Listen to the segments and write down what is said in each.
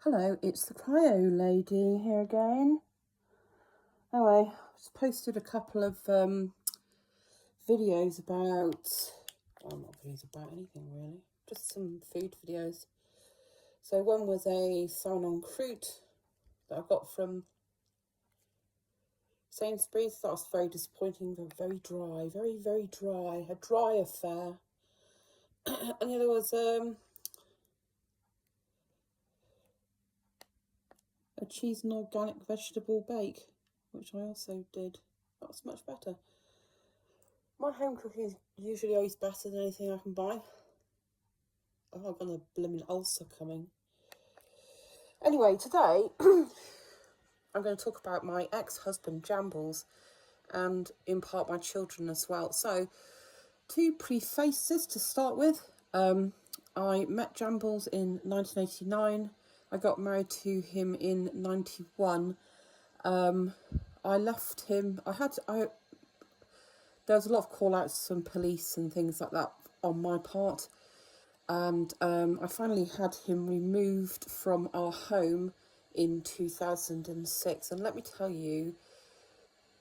Hello, it's the cryo lady here again. Anyway, I just posted a couple of videos about, well, not videos about anything really, just some food videos. So one was a salmon croûte that I got from Sainsbury's. That was very disappointing, very dry, very dry, a dry affair. And the other was a cheese and organic vegetable bake, which I also did. That was much better. My home cooking is usually always better than anything I can buy. Oh, I've got a blooming ulcer coming. Anyway, today I'm going to talk about my ex-husband, Jambles, and in part my children as well. So, to preface this, to start with, I met Jambles in 1989. I got married to him in 91. I left him. There was a lot of call-outs from police and things like that on my part. And I finally had him removed from our home in 2006. And let me tell you,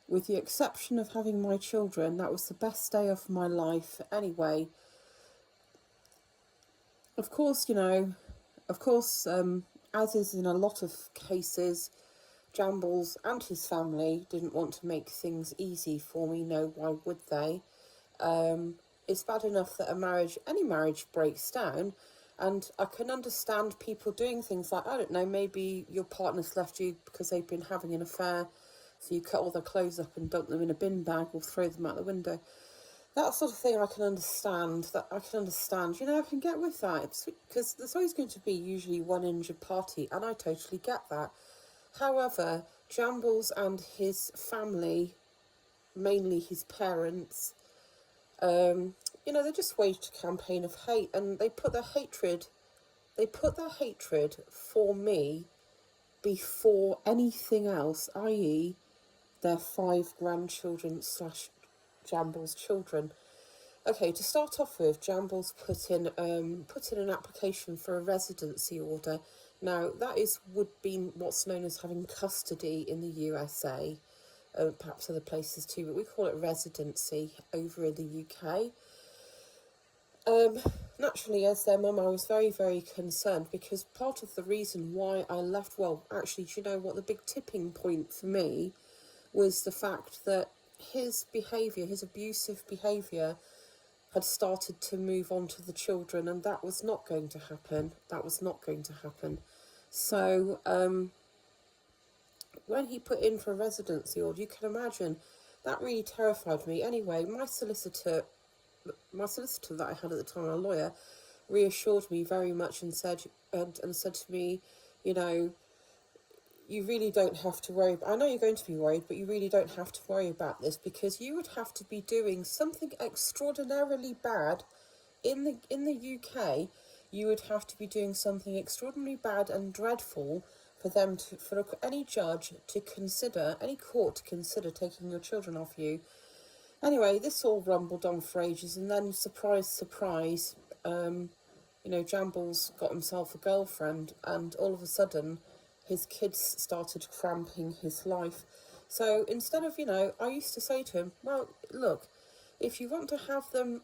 with the exception of having my children, that was the best day of my life anyway. Of course, as is in a lot of cases, Jambles and his family didn't want to make things easy for me. No, why would they? It's bad enough that any marriage breaks down, and I can understand people doing things like, I don't know, maybe your partner's left you because they've been having an affair, so you cut all their clothes up and dump them in a bin bag or throw them out the window. That sort of thing I can understand. I can get with that, because there's always going to be usually one injured party, and I totally get that. However, Jambles and his family, mainly his parents, they just waged a campaign of hate, and they put their hatred for me before anything else, i.e. their 5 grandchildren / Jambles' children. Okay, to start off with, Jambles put in an application for a residency order. Now, would be what's known as having custody in the USA. Perhaps other places too, but we call it residency over in the UK. Naturally, as their mum, I was very concerned, because part of the reason why I left, well, actually, do you know what the big tipping point for me was? The fact that his abusive behaviour, had started to move on to the children, and that was not going to happen. So, when he put in for a residency order, you can imagine, that really terrified me. Anyway, my solicitor that I had at the time, a lawyer, reassured me very much and said to me, you really don't have to worry. I know you're going to be worried, but you really don't have to worry about this, because you would have to be doing something extraordinarily bad in the UK. You would have to be doing something extraordinarily bad and dreadful for any judge to consider, any court to consider taking your children off you. Anyway, this all rumbled on for ages, and then surprise, Jambles got himself a girlfriend, and all of a sudden, his kids started cramping his life. So instead of, I used to say to him, well, look, if you want to have them,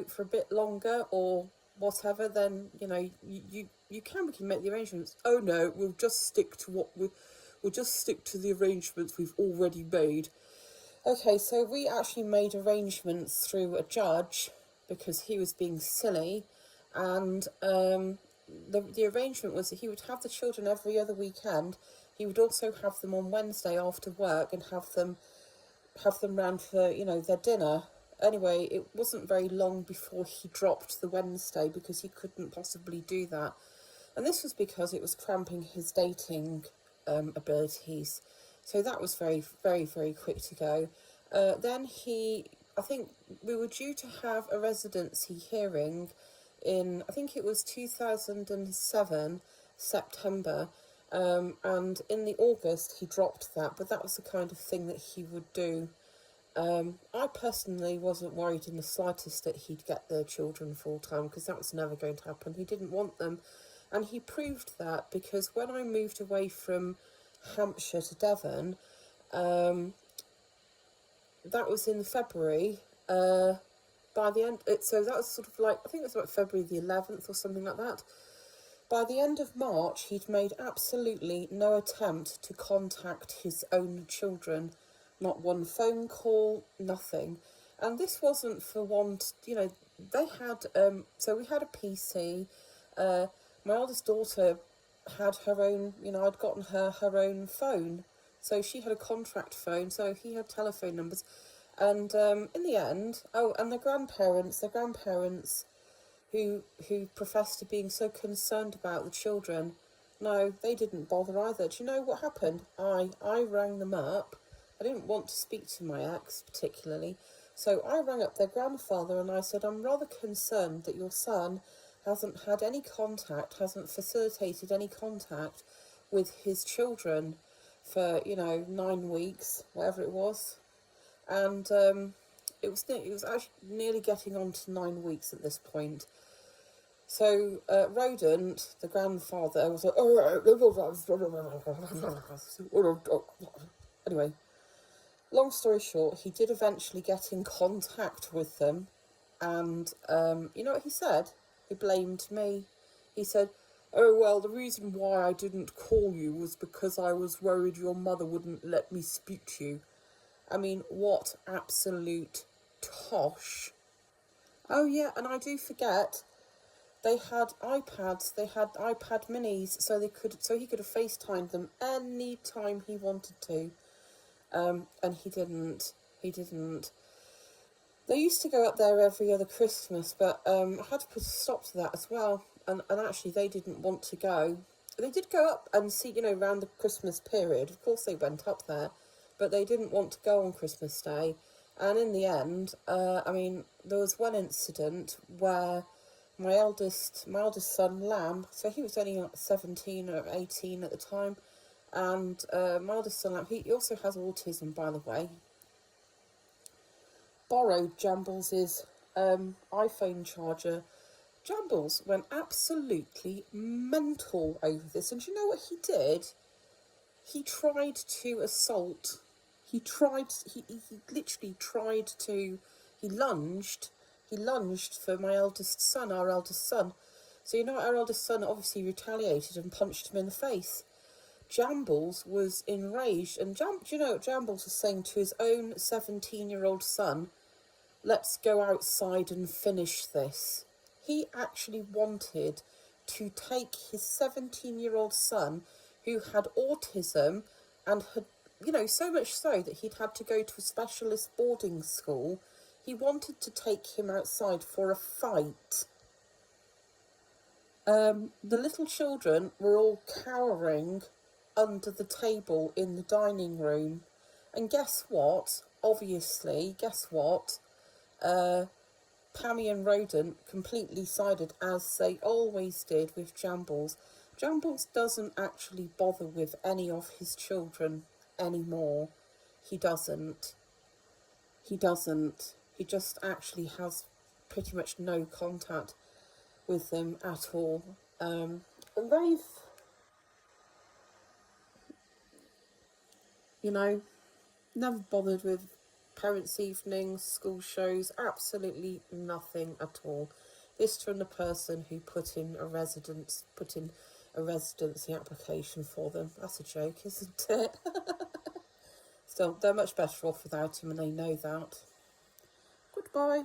for a bit longer or whatever, then, we can make the arrangements. Oh no, we'll just stick to the arrangements we've already made. Okay, so we actually made arrangements through a judge because he was being silly, and the arrangement was that he would have the children every other weekend. He would also have them on Wednesday after work and have them round for, their dinner. Anyway, it wasn't very long before he dropped the Wednesday because he couldn't possibly do that. And this was because it was cramping his dating abilities. So that was very quick to go. Then I think we were due to have a residency hearing in, I think it was 2007, September, and in the August he dropped that, but that was the kind of thing that he would do. I personally wasn't worried in the slightest that he'd get the children full time, because that was never going to happen. He didn't want them, And he proved that because when I moved away from Hampshire to Devon, that was in February. By the end, so that was sort of like, I think it was about February the 11th or something like that. By the end of March, he'd made absolutely no attempt to contact his own children. Not one phone call, nothing. And this wasn't for want, they had, so we had a PC. My eldest daughter had her own, I'd gotten her own phone. So she had a contract phone, so he had telephone numbers. And in the end, and the grandparents who professed to being so concerned about the children, no, they didn't bother either. Do you know what happened? I rang them up. I didn't want to speak to my ex particularly, so I rang up their grandfather and I said, I'm rather concerned that your son hasn't had any contact, hasn't facilitated any contact with his children for 9 weeks, whatever it was. And it was actually nearly getting on to 9 weeks at this point. So Rodent, the grandfather, was like, anyway, long story short, he did eventually get in contact with them, and you know what he said? He blamed me. He said, oh, well, the reason why I didn't call you was because I was worried your mother wouldn't let me speak to you. I mean, what absolute tosh. Oh yeah, and I do forget, they had iPads, they had iPad minis, so he could have FaceTimed them any time he wanted to. And he didn't. They used to go up there every other Christmas, but I had to put a stop to that as well. And actually, they didn't want to go. They did go up and see, around the Christmas period. Of course, they went up there, but they didn't want to go on Christmas Day. And in the end, there was one incident where my eldest son, Lamb, so he was only 17 or 18 at the time, and my eldest son, Lamb, he also has autism, by the way, borrowed Jambles' iPhone charger. Jambles went absolutely mental over this, and do you know what he did? He tried to assault. He literally tried to. He lunged for my eldest son, our eldest son. So our eldest son obviously retaliated and punched him in the face. Jambles was enraged, and do you know what Jambles was saying to his own 17-year-old son? Let's go outside and finish this. He actually wanted to take his 17-year-old son, who had autism and had, so much so that he'd had to go to a specialist boarding school. He wanted to take him outside for a fight. The little children were all cowering under the table in the dining room. And guess what? Obviously, Pammy and Rodent completely sided, as they always did, with Jambles. Jambles doesn't actually bother with any of his children anymore. He doesn't. He just actually has pretty much no contact with them at all. And they've, never bothered with parents' evenings, school shows, absolutely nothing at all. This from the person who put in a residency application for them. That's a joke, isn't it? Still, they're much better off without him, and they know that. Goodbye.